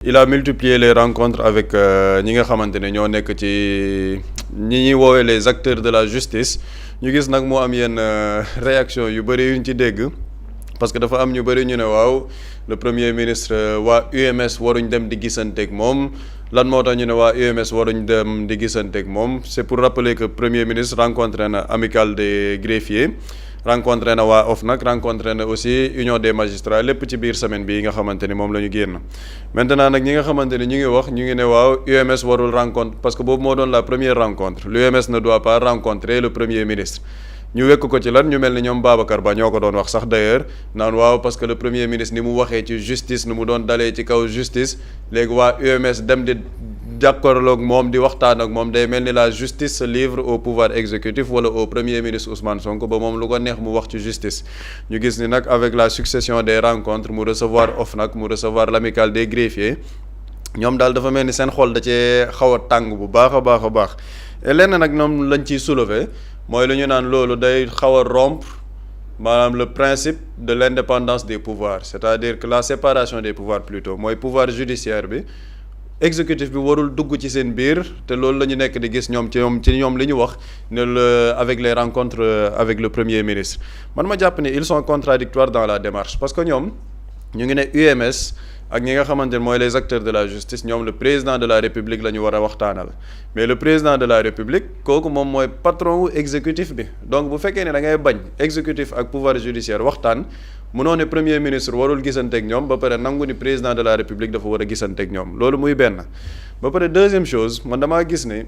il a multiplié les rencontres avec ñi nga xamante ne ñoo nekk ci ñi ñuy woowee les acteurs de la justice ñu gis nag moo am yenn réaction yu bëri yuñ ci dégg parce que dafa am ñu bëri ñu ne waaw le premier ministre waa UMS waruñ dem di gisanteeg moom lan moo tax ñu ne waa UMS waruñ dem di gisanteeg moom c'est pour rappeler que premier ministre rencontré na amicale des greffiers rencontré na waa OFNAC rencontré na aussi union des magistrats lépp ci biir semaine bi nga xamante ni moom la ñu génn maintenant nag ñi nga xamante ni ñu ngi wax ñu ngi ne waaw UMS warul rencontre parce que boobu moo doon la première rencontre l'UMS ne doit pas rencontrer le premier ministre ñu wekk ko ci lan ñu mel ni ñoom Babacar Ba ñoo ko doon wax sax d'ailleurs naan waaw parce que le premier ministre ni mu waxee ci justice ni mu doon dalee ci kaw justice léegi waa UMS dem di jàkkaarloog moom di waxtaan ak moom day mel ni la justice se livre au pouvoir exécutif wala au premier ministre Ousmane Sonko ba moom lu ko neex mu wax ci justice ñu gis ni nag avec la succession des rencontres mu recevoir OFNAC mu recevoir l'amicale des greffiers ñoom daal dafa mel ni seen xol da cee xaw a tàng bu baax a baax a baax et lenn nag ñoom lañ ciy soulever mooy lu ñu naan loolu day xaw a rompre maanaam le principe de l'indépendance des pouvoirs c'est-à-dire que la séparation des pouvoirs plutôt mooy pouvoir judiciaire bi exécutif bi warul dugg ci seen biir te loolu la ñu nekk di gis ñoom ci ñoom li ñu wax ne avec les rencontres avec le premier ministre man ma jàpp ne ils sont contradictoires dans la démarche parce que ñoom ñu ngi ne UMS ak ñi nga xamante ne mooy les acteurs de la justice ñoom le président de la république la ñu war a waxtaanal mais le président de la république kooku moom mooy patron wu exécutif bi donc bu fekkee ne da ngay bañ exécutif ak pouvoir judiciaire waxtaan mënoo ne premier ministre warul gisanteeg ñoom ba pare nangu ni président de la république dafa war a gisanteeg ñoom loolu muy benn ba pare deuxième chose man damaa gis ne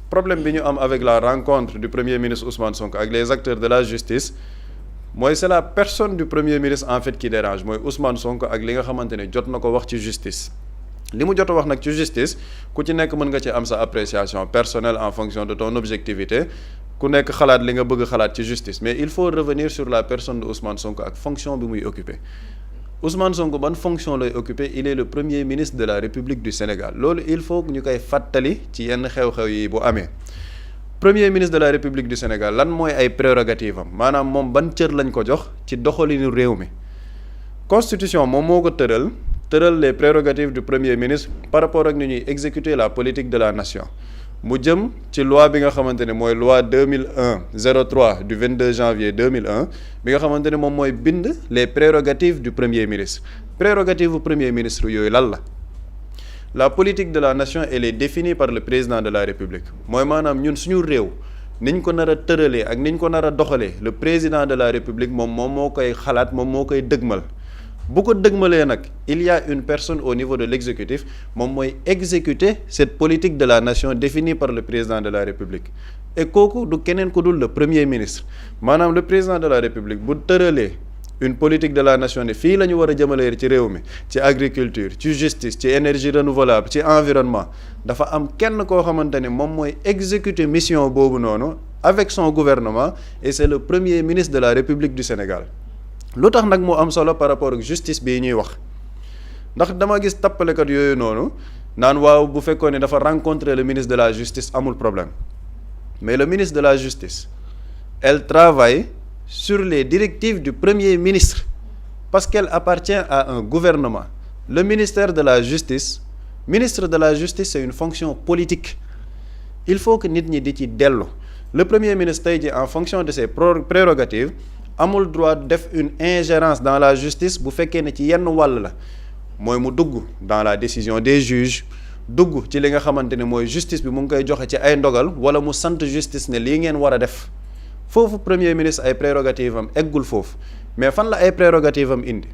problème bi ñu am avec la rencontre du premier ministre Ousmane Sonko ak les acteurs de la justice mooy c'est la personne du premier ministre en fait qui dérange mooy Ousmane Sonko ak li nga xamante ne jot na ko wax ci justice li mu jot a wax nag ci justice ku ci nekk mën nga ci am sa appréciation personnelle en fonction de ton objectivité ku nekk xalaat li nga bëgg xalaat ci justice mais il faut revenir sur la personne de Ousmane Sonko ak fonction bi muy occuper Ousmane Sonko ban fonction lay occuper il est le premier ministre de la République du Sénégal loolu il faut que ñu koy fàttali ci yenn xew-xew yi bu amee premier ministre de la République du Sénégal lan mooy ay prérogatives am maanaam moom ban cër lañ ko jox ci doxalinu réew mi constitution moom moo ko tëral les prérogatives du premier ministre par rapport ak ni ñuy exécuter la politique de la nation mu jëm ci loi bi nga xamante ne mooy loi 2001-03 du 22 janvier 2001 bi nga xamante ne moom mooy bind les prérogatives du premier ministre prérogatives du premier ministre yooyu lan la politique de la nation elle est définie par le président de la République mooy maanaam ñun suñu réew niñ ko nar a tëralee ak niñ ko nar a doxalee le président de la République moom moo koy xalaat moom moo koy dëgmal bu ko dëgmalee nag il y a une personne au niveau de l'exécutif moom mooy exécuter cette politique de la nation définie par le président de la République et kooku du keneen ku dul le premier ministre maanaam le président de la République bu tëralee une politique de la nation ne fii la ñu war a jëmalee ci réew mi ci agriculture ci justice ci énergie renouvelable ci environnement dafa am kenn koo xamante ne moom mooy exécuter mission boobu noonu avec son gouvernement et c'est le premier ministre de la République du Sénégal lu tax nag moo am solo par rapport ak justice bii ñuy wax ndax dama gis tappalekat yooyu noonu naan waaw bu fekkoon ne dafa rencontrer le ministre de la justice amul problème mais le ministre de la justice elle travaille sur les directives du premier ministre parce qu'elle appartient à un gouvernement le ministère de la justice ministre de la justice c'est une fonction politique il faut que nit ñi di ci dellu le premier ministre tey ji en fonction de ses prérogatives amul droit def une ingérence dans la justice bu fekkee ne ci yenn wàll la mooy mu dugg dans la décision des juges dugg ci li nga xamante ne mooy justice bi mu ngi koy joxe ci ay ndogal wala mu sant justice ne lii ngeen war a def foofu premier ministre ay prérogatives am eggul foofu mais fan la ay prérogatives am indi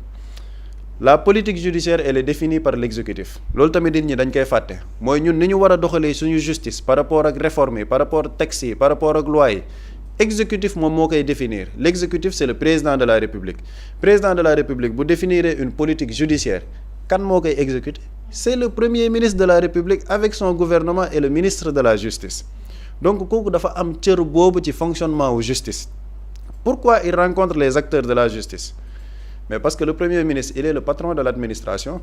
la politique judiciaire elle est définie par l'exécutif loolu tamit nit ñi dañ koy fàtte mooy ñun ni ñu war a doxalee suñu justice par rapport ak réforme yi par rapport ak textes yi par rapport ak loi yi exécutif moom moo koy définir l'exécutif c'est le président de la République président de la République bu définir une politique judiciaire kan moo koy exécuter c'est le premier ministre de la République avec son gouvernement et le ministre de la justice donc kooku dafa am cër boobu ci fonctionnement wu justice pourquoi il rencontre les acteurs de la justice mais parce que le premier ministre il est le patron de l'administration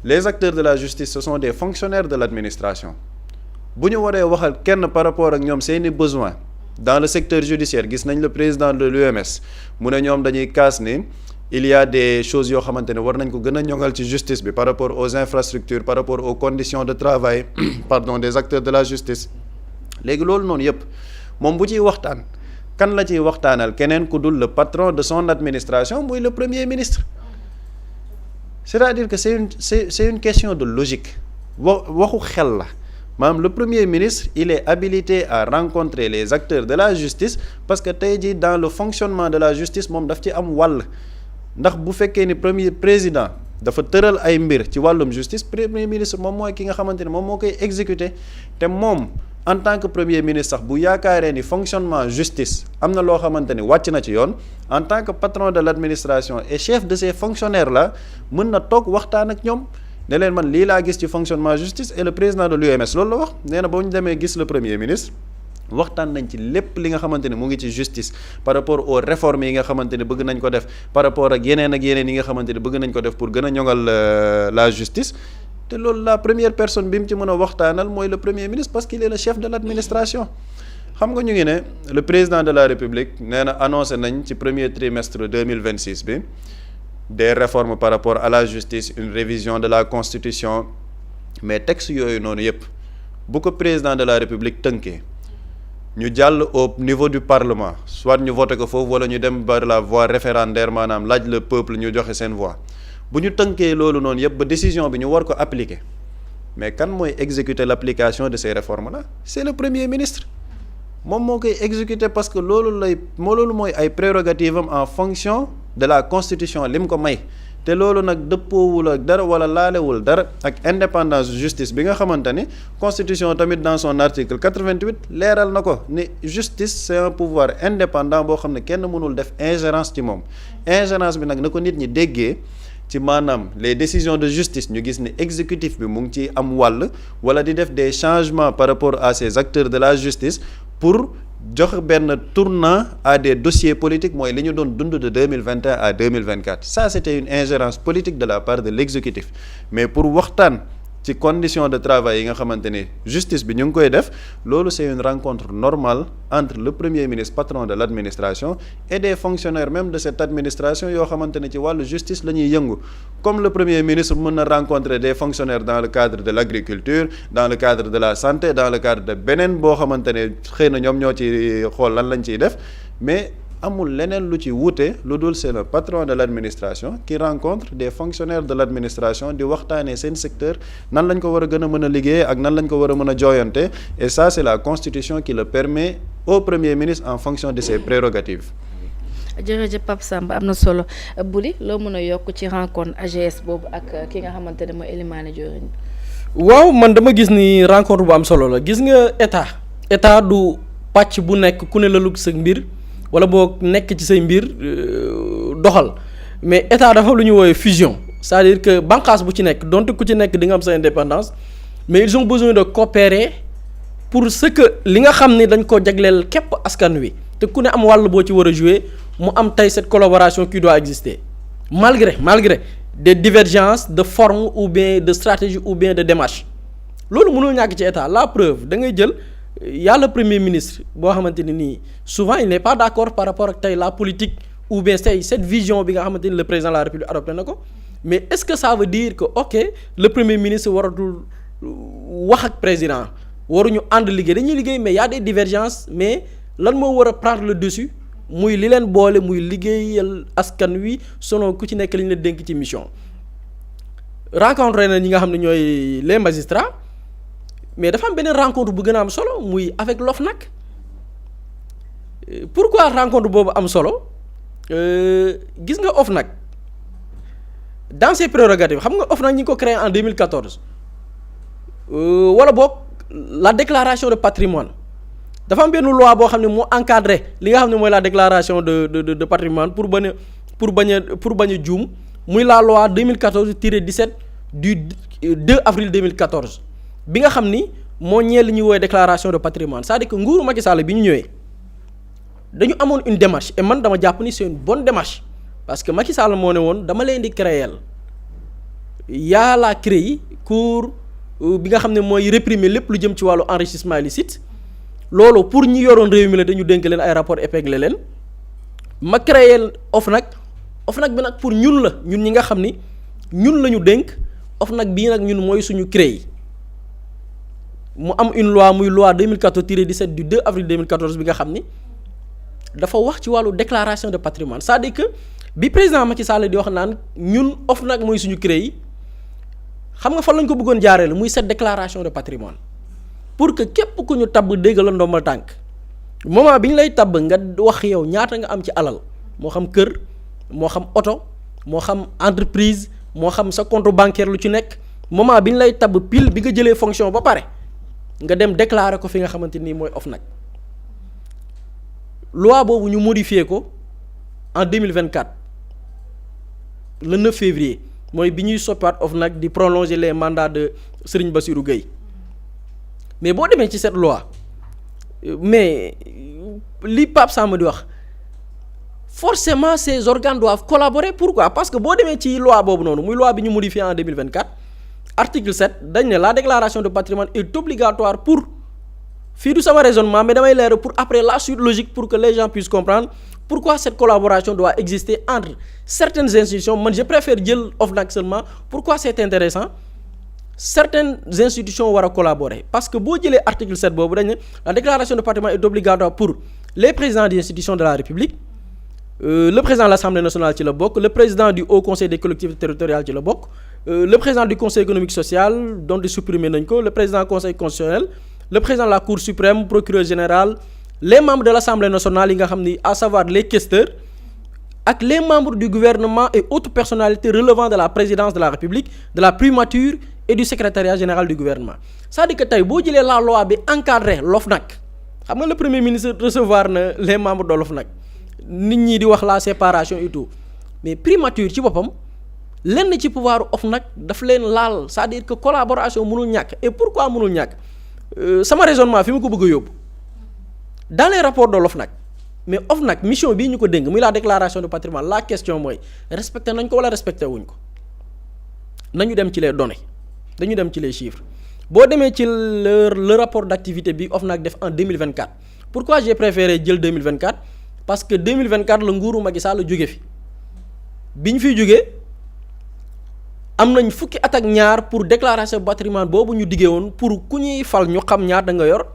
les acteurs de la justice ce sont des fonctionnaires de l'administration bu ñu waree waxal kenn par rapport ak ñoom seeni besoins dans le secteur judiciaire gis nañ le président de l'UMS mu ne ñoom dañuy kaas ni il y a des choses yoo xamante ne war nañ ko gën a ñoŋal ci justice bi par rapport aux infrastructures par rapport aux conditions de travail pardon des acteurs de la justice léegi loolu noonu yëpp moom bu ciy waxtaan kan la ciy waxtaanal keneen ku dul le patron de son administration muy le premier ministre c'est-à-dire que c'est une question de logique waxu xel la maanaam le premier ministre il est habilité à rencontrer les acteurs de la justice parce que tey jii dans le fonctionnement de la justice moom daf ci am wàll ndax bu fekkee ni premier président dafa tëral ay mbir ci wàllum justice premier ministre moom mooy ki nga xamante ne moom moo koy exécuter te moom en tant que premier ministre sax bu yaakaaree ni fonctionnement justice am na loo xamante ni wàcc na ci yoon en tant que patron de l'administration et chef de ces fonctionnaires là mën na toog waxtaan ak ñoom ne leen man lii laa gis ci fonctionnement justice et le président de l'UMS loolu la wax nee na boo ñu demee gis le premier ministre waxtaan nañ ci lépp li nga xamante ne mu ngi ci justice par rapport aux réformes yi nga xamante ne bëgg nañ ko def par rapport ak yeneen yi nga xamante ne bëgg nañ ko def pour gën a ñoŋal la justice te loolu la première personne bi mu ci mën a waxtaanal mooy le premier ministre parce qu'il est le chef de l'administration xam nga ñu ngi ne le président de la république nee na annoncé nañ ci premier trimestre 2026 bi des réformes par rapport à la justice une révision de la constitution mais texte yooyu noonu yëpp bu ko président de la république tënkee ñu jàll au niveau du parlement soit ñu voté ko foofu wala ñu dem par la voie référendaire maanaam laaj le peuple ñu joxe seen voix bu ñu tënkee loolu noonu yëpp ba décision bi ñu war ko appliquer mais kan mooy exécuter l'application de ces réformes là c'est le premier ministre moom moo koy exécuter parce que loolu mooy ay prérogatives am en fonction de la constitution lim ko may te loolu nag dëppoowul ak dara wala laalewul dara ak indépendance justice bi nga xamante ni constitution tamit dans son article 88 leeral na ko ni justice c'est un pouvoir indépendant boo xam ne kenn mënul def ingérence ci moom ingérence bi nag na ko nit ñi déggee ci maanaam les décisions de justice ñu gis ne exécutif bi mu ngi ci am wàll wala di def des changements par rapport à ces acteurs de la justice pour jox benn tournant à des dossiers politiques mooy li ñu doon dund de 2021 à 2024 ça c'était une ingérence politique de la part de l'exécutif mais pour waxtaan ci conditions de travail yi nga xamante ni justice bi ñu ngi koy def loolu c'est une rencontre normale entre le premier ministre patron de l'administration et des fonctionnaires même de cette administration yoo xamante ne ci wàllu justice la ñuy yëngu comme le premier ministre mën na rencontrer des fonctionnaires dans le cadre de l'agriculture dans le cadre de la santé dans le cadre de beneen boo xamante ne xëy na ñoom ñoo ci xool lan lañ ciy def mais amul leneen lu ci wuute lu dul c'est le patron de l'administration qui rencontre des fonctionnaires de l'administration di waxtaanee seen secteur nan lañ ko war a gën a mën a liggéey ak nan lañ ko war a mën a jooyante et ça c'est la constitution qui le permet au premier ministre en fonction de ses prérogatives. jërëjëf Pape Samba am na solo Bouly loo mën a yokk ci rencontre AGS boobu ak ki nga xamante ne mooy Elimane Diorine. waaw man dama gis ni rencontre bu am solo la gis nga état du pàcc bu nekk ku ne la lug sa mbir. wala boo nekk ci say mbir doxal mais état dafa lu ñu woowee fusion c'est-à-dire que bànqaas bu ci nekk donte ku ci nekk di nga am sa indépendance mais ils ont besoin de coopérer pour ce que li nga xam ni dañ ko jagleel képp askan wi te ku ne am wàll boo ci war a jouer mu am tey cette collaboration qui doit exister malgré des divergences de forme ou bien de stratégie ou bien de démarche loolu mënul ñàkk ci état la preuve da ngay jël. y'a le premier ministre boo xamante ne nii souvent il n'est pas d'accord par rapport ak tey la politique ou bien tey cette vision bi nga xamante ni le président de la République adopté na ko mais est-ce que ça veut dire que ok le premier ministre waratul wax ak président waruñu ànd liggéey dañuy liggéey mais y a des divergences mais lan moo war a prendre le dessus muy li leen boole muy liggéeyal askan wi selon ku ci nekk li ñu la dénk ci mission rencontré na ñi nga xam ne ñooy les magistrats mais dafa am beneen rencontre bu gën a am solo muy avec l'OFNAC pourquoi rencontre boobu am solo gis nga OFNAC dans ses prérogatives xam nga OFNAC ñi ngi ko créé en 2014 wala boog la déclaration de patrimoine dafa am benn loi boo xam ne moo encadré li nga xam ne mooy la déclaration de patrimoine pour bañ a juum muy la loi 2014-17 du 2 avril 2014 bi nga xam ni moo ñeel li ñuy woowee déclaration de patrimoine c'est-à-dire que nguuru Macky Sall bi ñu ñëwee dañu amoon une démarche et man dama jàpp ni c'est une bonne démarche parce que Macky Sall moo ne woon dama leen di créer yaa la CREI cour bi nga xam ne mooy réprimer lépp lu jëm ci wàllu enrichissement illicite loolu pour ñi yoroon réew mi la dañu dénk leen ay rapport épinglé leen ma créer OFNAC OFNAC bi nag pour ñun la ñun ñi nga xam ni ñun la ñu dénk OFNAC bii nag ñun mooy suñu CREI mu am une loi muy loi 2014-17 du 2 avril 2014 bi nga xam ni dafa wax ci wàllu déclaration de patrimoine c'est-à-dire que bi président Macky Sall di wax naan ñun OFNAC mooy suñu CREI xam nga fan lañ ko bëggoon jaaree la muy cette déclaration de patrimoine pour que képp ku ñu tabb dégg la ndombal tànk moment bi ñu lay tabb nga wax yow ñaata nga am ci alal moo xam kër moo xam oto moo xam entreprise moo xam sa compte bancaire lu ci nekk moment bi ñu lay tabb pile bi nga jëlee fonction ba pare nga dem déclarer ko fi nga xamante ni mooy OFNAC loi boobu ñu modifier ko en 2024 le 9 février mooy bi ñuy soppaat OFNAC di prolonger les mandats de Serigne Bassirou Gueye mais boo demee ci cette loi mais li Pape Samba di wax forcément ces organes doivent collaborer. Pourquoi? Parce que boo demee ci loi boobu noonu muy loi bi ñu modifié en 2024 article 7 dañ ne la déclaration de patrimoine est obligatoire pour fii du sama raisonnement mais damay leer pour après la suite logique pour que les gens puissent comprendre pourquoi cette collaboration doit exister entre certaines institutions. Man je préfère jël OFNAC seulement. Pourquoi c'est intéressant? Certaines institutions war a collaborer parce que boo jëlee article 7 boobu dañ ne la déclaration de patrimoine est obligatoire pour les présidents des institutions de la République, le président de l'Assemblée nationale ci la bokk, le président du Haut Conseil des collectivités territoriales ci la bokk, le président du Conseil économique social dont di supprimer nañ ko, le président du Conseil constitutionnel, le président de la Cour suprême, procureur général, les membres de l'Assemblée nationale yi nga xam ni à savoir les questeurs ak les membres du gouvernement et autres personnalités relevant de la présidence de la République, de la primature et du secrétariat général du gouvernement. C'est-à-dire que tey boo jëlee la loi bi encadré l'OFNAC xam nga le premier ministre recevoir na les membres de l'OFNAC nit ñi di wax la séparation et tout mais primature ci boppam lenn ci pouvoir OFNAC daf leen laal c'est-à-dire que collaboration mënul ñàkk. Et pourquoi mënul ñàkk sama raisonnement fi mu ko bëgg a yóbbu dans les rapports de l'OFNAC mais OFNAC mission bii ñu ko dénk muy la déclaration de patrimoine la question mooy respecté nañ ko wala respecté wuñ ko. Nañu dem ci les données dañu dem ci les chiffres boo demee ci le rapport d'activité bi OFNAC def en 2024 pourquoi j'ai préféré jël 2024 parce que 2024 la nguuru Macky Sall la jóge fi bi ñu fiy jógee am nañ fukki at ak ñaar pour déclaration patrimoine boobu ñu diggee woon pour ku ñuy fal ñu xam ñaata nga yor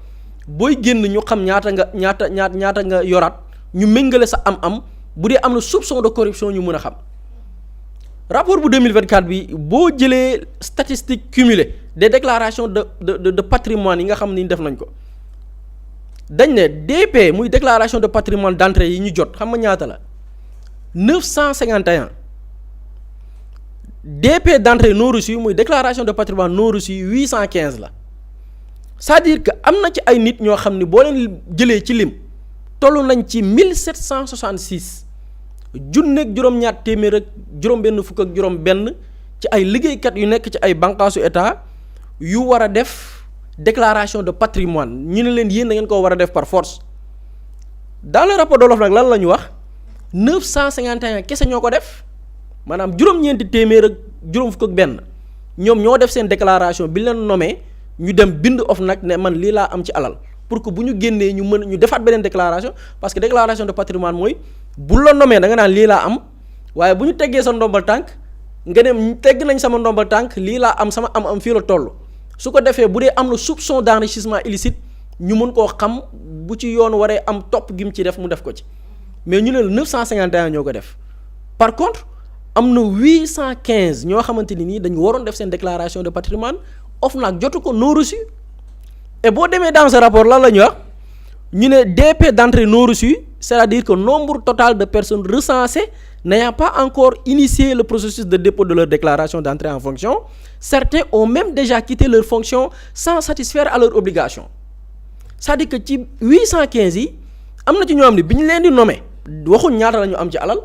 booy génn ñu xam ñaata nga yoraat ñu méngale sa am-am bu dee am na soupçon de corruption ñu mën a xam. Rapport bu 2024 bi boo jëlee statistique cumulée des déclarations de patrimoine yi nga xam ni def nañ ko dañ ne DP muy déclaration de patrimoine d'entrée yi ñu jot xam nga ñaata la 951 DP d'entrée non reçu muy déclaration de patrimoine non reçu 815 la c'est-à-dire que am na ci ay nit ñoo xam ni boo leen jëlee ci lim toll nañ ci 1766 junneeg juróom-ñaar téeméer ak juróom-benn fukk ak juróom-benn ci ay liggéeykat yu nekk ci ay bànqaasu état yu war a def déclaration de patrimoine ñu ne leen yéen da ngeen koo war a def par force. Dans le rapport de l'OFNAC lan la ñu wax 951 kese ñoo ko def maanaam juróom-ñeenti téeméer ak juróom fukk ak benn ñoom ñoo def seen déclaration bi leen nommé ñu dem bind OFNAC ne man lii laa am ci alal pour que bu ñu génnee ñu mën ñu defaat beneen déclaration parce que déclaration de patrimoine mooy. Bu la nommé da nga naan lii laa am waaye bu ñu teggee sa ndombal tànk nga dem tegg nañ sama ndombal tànk lii laa am sama am fii la toll su ko defee bu dee am na soupçon d'enrichissement illicite ñu mën koo xam bu ci yoon waree am topp gi mu ci def mu def ko ci mais ñu ne la 951 ñoo ko def par contre am na 815 ñoo xamante ni nii dañu waroon def seen déclaration de patrimoine OFNAC jotu ko non reçu et boo demee dans ce rapport lan la ñu wax ñu ne DP d'entrée non reçu c'est-à-dire que nombre total de personnes recensées n'ayant pas encore initié le processus de dépôt de leur déclaration d'entrée en fonction, certains ont même déjà quitté leur fonction sans satisfaire à leurs obligations. C'est-à-dire que ci 815 yi am na ci ñoo xam ne bi ñu leen di nommer waxuñ ñaata la ñu am ci alal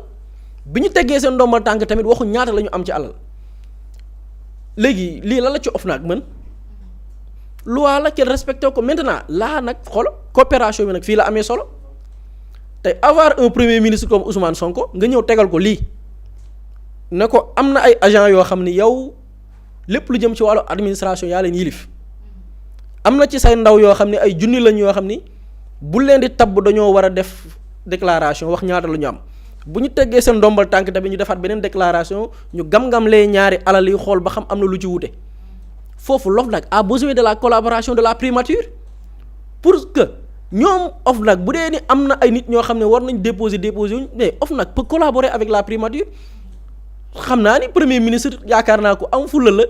bi ñu teggee seen ndombal tànk tamit waxuñ ñaata la ñu am ci alal léegi lii la la ci OFNAC mën loi la kenn respecté ko maintenant laa nag xool coopération bi nag fii la amee solo. tey avoir un premier ministre comme Ousmane Sonko nga ñëw tegal ko lii ne ko am na ay agents yoo xam ni yow lépp lu jëm ci wàllu administration yaa leen yilif am na ci say ndaw yoo xam ne ay junni lañ yoo xam ni bu leen di tabb dañoo war a def déclaration wax ñaata la ñu am bu ñu teggee seen ndombal tànk tamit ñu defaat beneen déclaration ñu gam-gam lee ñaari alal yi xool ba xam am na lu ci wute foofu l'OFNAC a besoin de la collaboration de la primature pour que ñoom OFNAC bu dee ni am na ay nit ñoo xam ne war nañ déposer wuñ mais OFNAC peut collaborer avec la primature xam naa ni premier ministre yaakaar naa ko am fulla la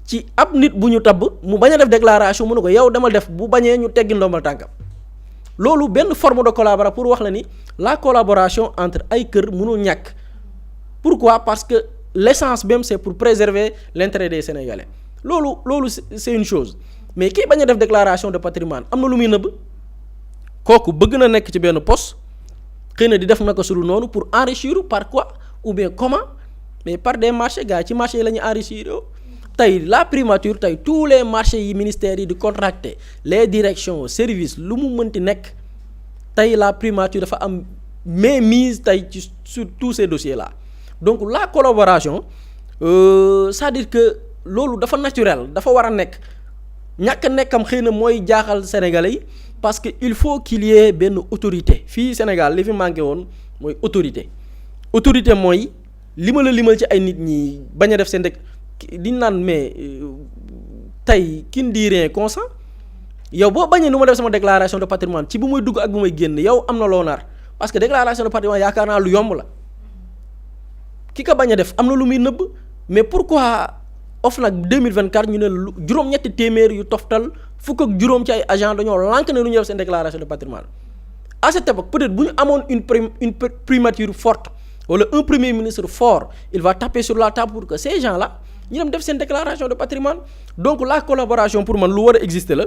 ci ab nit bu ñu tabb mu bañ a def déclaration mu ne ko yow demal def bu bañee ñu teggi ndombal tànkam loolu benn forme de collaboration pour wax la ni la collaboration entre ay kër mënul ñàkk pourquoi parce que l'essence même c'est pour préserver l'intérêt des Sénégalais loolu c'est une chose mais kii bañ a def déclaration de patrimoine am na lu muy nëbb kooku bëgg na nekk ci benn poste xëy na di def naka sulu noonu pour enrichir par quoi ou bien comment mais par des marchés gars ci marché yi la ñu enrichir tey la primature tey tous les marchés yi ministères yi di contracter les directions services lu mu mënti nekk tey la primature dafa am mainmise tey ci sur tous ces dossiers là donc la collaboration c'est-à-dire que loolu dafa naturel dafa war a nekk ñàkk nekkam xëy na mooy jaaxal sénégalais yi parce que il faut qu'il y ait benn autorité fii Sénégal li fi manqué woon mooy autorité mooy limal ci ay nit ñi bañ a def seen dëkk di naan mais tey qui ne dit rien consent yow boo bañee nu ma def sama déclaration de patrimoine ci bu muy dugg ak bu may génn yow am na loo nar parce que déclaration de patrimoine yaakaar naa lu yomb la ki ko bañ a def am na lu muy nëbb mais pourquoi OFNAC 2024 ñu ne juróom-ñetti téeméer yu toftal fukk ak juróom ci ay agent dañoo lànk ne lu ñu def seen déclaration de patrimoine à cette époque peut-être bu ñu amoon une primature forte wala un premier ministre fort il va taper sur la table pour que ces gens-là ñu dem def seen déclaration de patrimoine donc la collaboration pour man lu war a exister la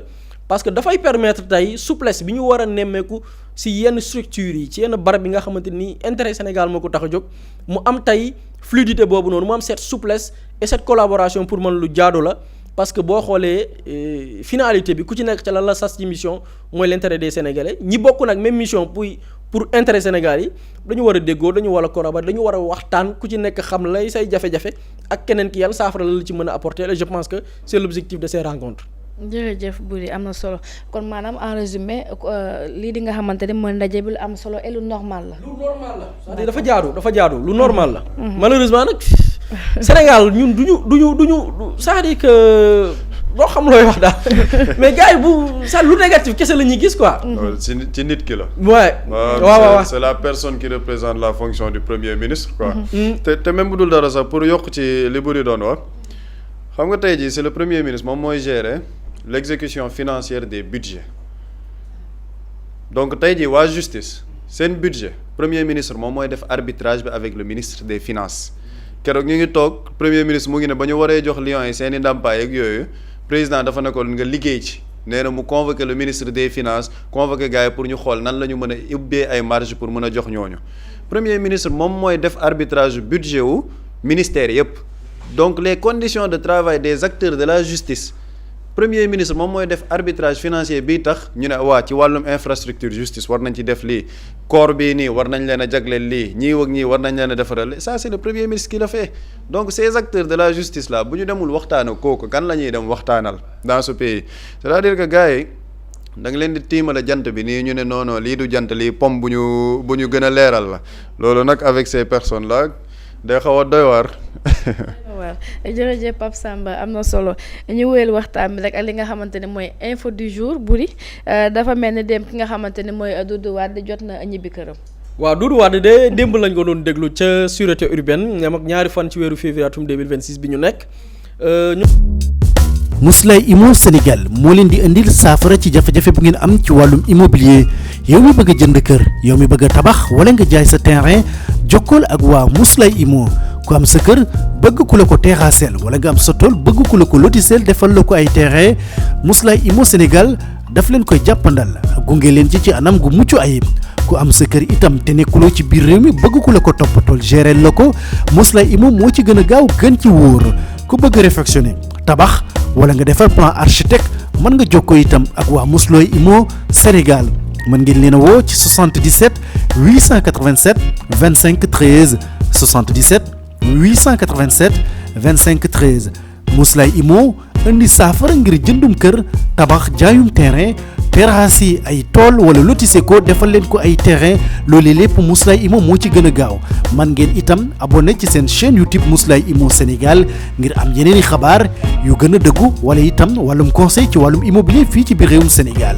parce que dafay permettre tey souplesse bi ñu war a nemmeeku si yenn structures yi ci yenn barab bi nga xamante ni intérêt Sénégal moo ko tax a jóg mu am tey fluidité boobu noonu mu am cette souplesse et cette collaboration pour man lu jaadu la parce que boo xoolee finalité bi ku ci nekk ca la sas ci mission mooy l'intérêt des Sénégalais ñi bokk nag même mission pour intérêt Sénégal yi dañu war a déggoo dañu war a collaborer dañu war a waxtaan ku ci nekk xam lay say jafe-jafe ak keneen ki yan saafara la ci mën a apporter et je pense que c'est l'objectif de ces rencontres. jërëjëf Boury am na solo kon maanaam en résumé lii di nga xamante ne mooy ndaje bi lu am solo et lu normal la. lu normal la c'est-à-dire dafa jaadu lu normal la. malheureusement nag Sénégal ñun duñu c'est-à-dire que doo xam looy wax daal mais gars yi lu négatif kese la ñuy gis quoi. ci nit ki la. waaw c'est la personne qui représente la fonction du premier ministre quoi. te même bu dul dara sax pour yokk ci li Boury doon wax xam nga tey jii c'est le premier ministre moom mooy gérer l'exécution financière des budgets donc tey jii waa justice seen budget premier ministre moom mooy def arbitrage bi avec le ministre des finances keroog ñu ngi toog premier ministre mu ngi ne ba ñu waree jox Lions yi seen i ndàmpaay ak yooyu président dafa ne ko nga liggéey ci nee na mu convoqué le ministre des finances convoqué gars yi pour ñu xool nan la ñu mën a ubbee ay marge pour mën a jox ñooñu premier ministre moom mooy def arbitrage budget wu ministère yépp donc les conditions de travail des acteurs de la justice premier ministre moom mooy def arbitrage financier bii tax ñu ne waa ci wàllum infrastructure justice war nañ ci def lii corps bii nii war nañ leen a jagleel lii ñii ak ñii war nañ leen a defaral ça c'est le premier ministre qui le fait donc ces acteurs de la justice là bu ñu demul waxtaan ak kooku kan la ñuy dem waxtaanal dans ce pays c'est-à-dire que gars yi da nga leen di tiimale jant bi nii ñu ne non lii du jant lii pomme bu ñu gën a leeral la loolu nag avec ces personnes là day xaw a doy waar. waaw jërëjëf Pape Samba am na solo ñu wéyal waxtaan bi rek ak li nga xamante ne mooy info du jour Boury dafa mel ni dem ki nga xamante ne mooy Doudou Wade jot na ñibbi këram. waaw Doudou Wade de démb lañ ko doon déglu ca sûreté urbaine ñam ak ñaari fan ci weeru février atum 2026 bi ñu nekk. Mously Immo Sénégal moo leen di indil saafara ci jafe-jafe bu ngeen am ci wàllum immobilier yow mi bëgg a jënd kër yow mi bëgg a tabax wala nga jaay sa terrain jokkool ak waa Mously Immo ku am sa kër bëgg ku la ko terrassel wala nga am sa tool bëgg ku la ko lotissel defal la ko ay terrain Mously Immo Sénégal daf leen koy jàppandal gunge leen ci anam gu mucc ayib ku am sa kër itam te nekkuloo ci biir réew mi bëgg ku la ko toppatool gérer la ko Mously Immo moo ci gën a gaaw gën ci wóor ku bëgg réfectionner tabax wala nga defar plan architecte mën nga jokkoo itam ak waa Mously Immo Sénégal mën ngeen leen a woo ci 77 887 25 13 77 887 25 13 Mously Immo indi saafara ngir jëndum kër tabax jaayum terrain terrasse yi ay tool wala lotissé ko defal leen ko ay terrain loolee lépp Mously Immo moo ci gën a gaaw man ngeen itam abonné ci seen chaîne YouTube Mously Immo Sénégal ngir am yeneeni xabaar yu gën a dëggu wala itam wàllum conseil ci wàllum immobilier fii ci biir réewum Sénégal